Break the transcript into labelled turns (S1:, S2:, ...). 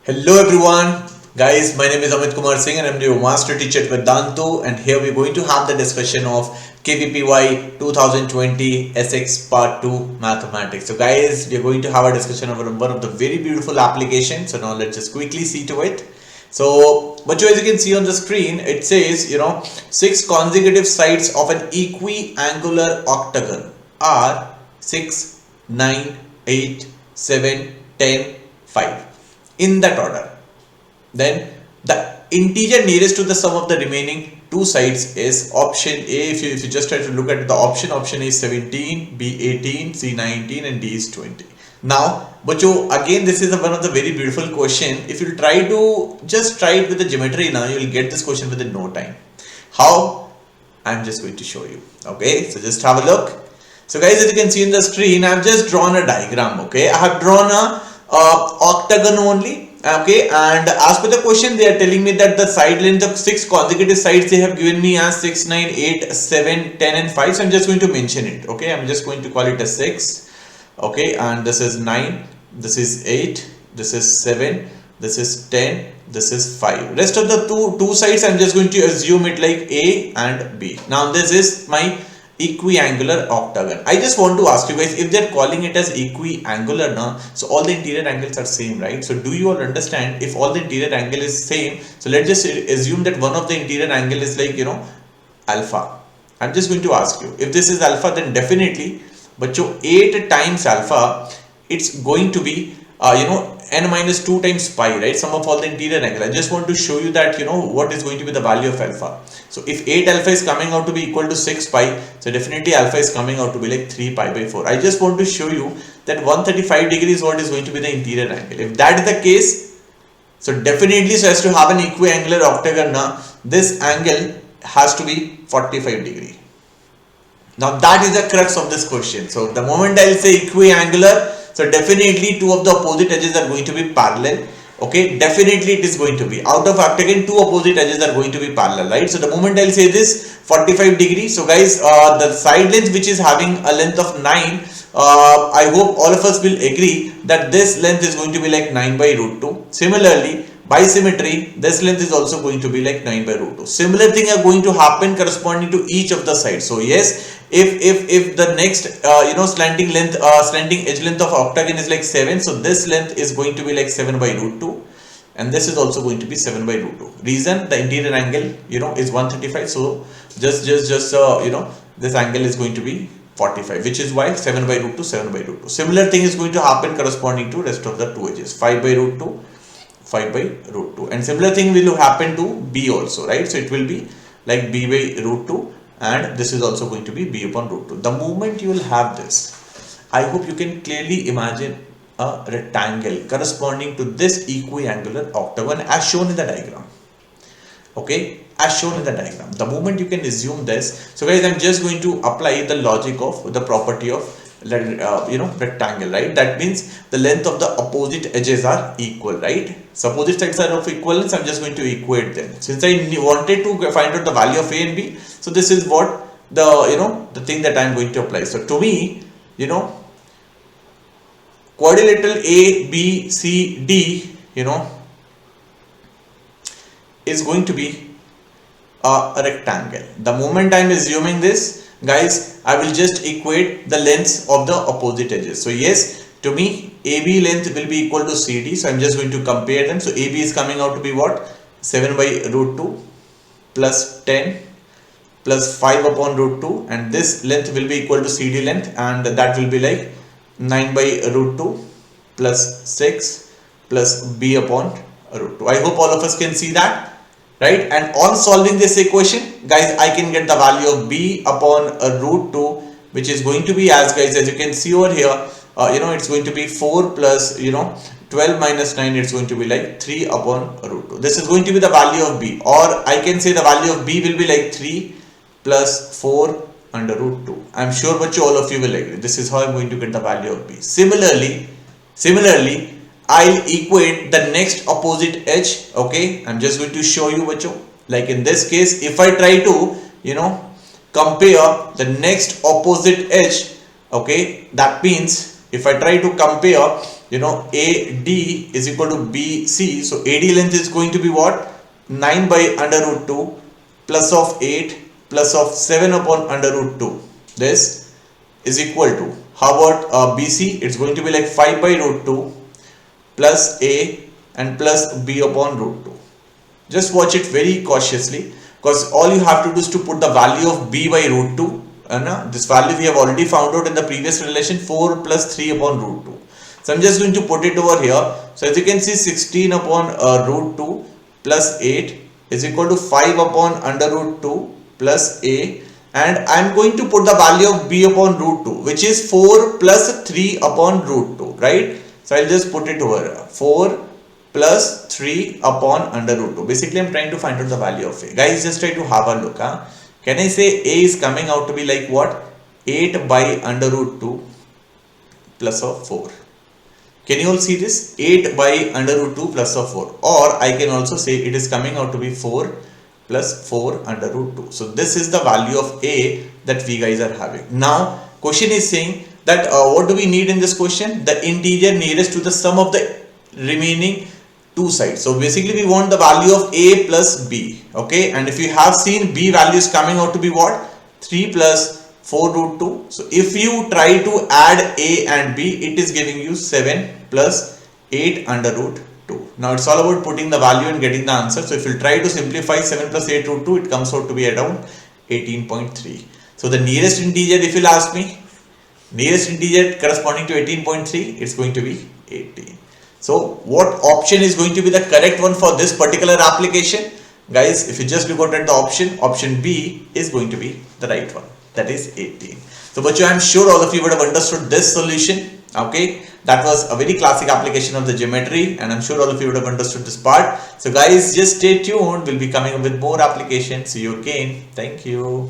S1: Hello everyone, guys. My name is Amit Kumar Singh and I'm your master teacher at Vedantu. And here we're going to have the discussion of KVPY 2020 SX Part 2 Mathematics. So, guys, we are going to have a discussion over one of the very beautiful applications. So, now let's just quickly see to it. So, but as you can see on the screen, it says, 6 consecutive sides of an equiangular octagon are 6, 9, 8, 7, 10, 5 in that order. Then the integer nearest to the sum of the remaining two sides is option A. If you just try to look at the option A is 17, B 18, C 19 and D is 20. Now, again this is one of the very beautiful question. If you try to just try it with the geometry now, you will get this question within no time. How? I'm just going to show you. Okay, so just have a look. So guys, as you can see in the screen, I've just drawn a diagram. Okay, I have drawn a octagon only. Okay, and as per the question, they are telling me that the side length of 6 consecutive sides they have given me as 6, 9, 8, 7, 10 and 5. So I'm just going to mention it. Okay, I'm just going to call it a 6. Okay, and this is 9, this is 8, this is 7, this is 10, this is 5. Rest of the two sides I'm just going to assume it like A and B. Now this is my equiangular octagon. I just want to ask you guys, if they're calling it as equiangular now, so all the interior angles are same, right? So do you all understand, if all the interior angle is same, so let's just assume that one of the interior angle is like alpha. I'm just going to ask you, if this is alpha, then definitely but 8 times alpha, it's going to be n minus 2 times pi, right? Sum of all the interior angle. I just want to show you that what is going to be the value of alpha. So if 8 alpha is coming out to be equal to 6 pi, so definitely alpha is coming out to be like 3 pi by 4. I just want to show you that 135 degrees what is going to be the interior angle. If that is the case, so definitely, so as to have an equiangular octagon now, this angle has to be 45 degree. Now that is the crux of this question. So the moment I will say equiangular, so definitely two of the opposite edges are going to be parallel. Okay, definitely it is going to be out of octagon, two opposite edges are going to be parallel, right? So the moment I will say this 45 degrees. So guys, the side length which is having a length of 9, I hope all of us will agree that this length is going to be like 9 by root 2. Similarly, by symmetry, this length is also going to be like 9 by root 2. Similar thing are going to happen corresponding to each of the sides. So yes, if the next slanting edge length of octagon is like 7, so this length is going to be like 7 by root 2, and this is also going to be 7 by root 2. Reason, the interior angle is 135, so just this angle is going to be 45, which is why 7 by root 2, 7 by root 2. Similar thing is going to happen corresponding to rest of the two edges, 5 by root 2, 5 by root 2, and similar thing will happen to B also, right? So it will be like B by root 2, and this is also going to be B upon root 2. The moment you will have this, I hope you can clearly imagine a rectangle corresponding to this equiangular octagon as shown in the diagram. Okay, as shown in the diagram. The moment you can assume this, so guys, I'm just going to apply the logic of the property of rectangle, right? That means the length of the opposite edges are equal, right? So opposite sides are of equivalence. I'm just going to equate them. Since I wanted to find out the value of A and B, so this is what the thing that I'm going to apply. So to me, quadrilateral A, B, C, D, is going to be a rectangle. The moment I'm assuming this, guys, I will just equate the lengths of the opposite edges. So yes, to me, AB length will be equal to CD. So I'm just going to compare them. So AB is coming out to be what? 7 by root 2 plus 10 plus 5 upon root 2, and this length will be equal to CD length, and that will be like 9 by root 2 plus 6 plus B upon root 2. I hope all of us can see that. Right, and on solving this equation, guys, I can get the value of B upon root 2, which is going to be, as you can see over here, it's going to be 4 plus 12 minus 9, it's going to be like 3 upon root 2. This is going to be the value of B, or I can say the value of B will be like 3 plus 4 under root 2. I'm sure all of you will agree. This is how I'm going to get the value of B. Similarly, I'll equate the next opposite edge. Okay, I'm just going to show you like in this case, if I try to compare the next opposite edge, okay, that means if I try to compare AD is equal to BC. So AD length is going to be what? 9 by under root 2 plus of 8 plus of 7 upon under root 2. This is equal to, how about BC? It's going to be like 5 by root 2 plus A and plus B upon root 2. Just watch it very cautiously, because all you have to do is to put the value of B by root 2. This value we have already found out in the previous relation, 4 plus 3 upon root 2. So I'm just going to put it over here. So as you can see, 16 upon root 2 plus 8 is equal to 5 upon under root 2 plus A, and I'm going to put the value of B upon root 2, which is 4 plus 3 upon root 2, right? So I'll just put it over here. 4 plus 3 upon under root 2. Basically, I'm trying to find out the value of A. Guys, just try to have a look. Can I say A is coming out to be like what? 8 by under root 2 plus of 4. Can you all see this? 8 by under root 2 plus of 4. Or I can also say it is coming out to be 4 plus 4 under root 2. So this is the value of A that we guys are having. Now, question is saying that what do we need in this question? The integer nearest to the sum of the remaining two sides. So basically we want the value of A plus B. Okay, and if you have seen, B value is coming out to be what? 3 plus 4 root 2. So if you try to add A and B, it is giving you 7 plus 8 under root 2. Now it's all about putting the value and getting the answer. So if you try to simplify 7 plus 8 root 2, it comes out to be around 18.3. So the nearest integer, if you'll ask me, nearest integer corresponding to 18.3, it's going to be 18. So what option is going to be the correct one for this particular application? Guys, if you just look out at the option B is going to be the right one. That is 18. So but I'm sure all of you would have understood this solution. Okay, that was a very classic application of the geometry, and I'm sure all of you would have understood this part. So guys, just stay tuned. We'll be coming up with more applications. See you again. Thank you.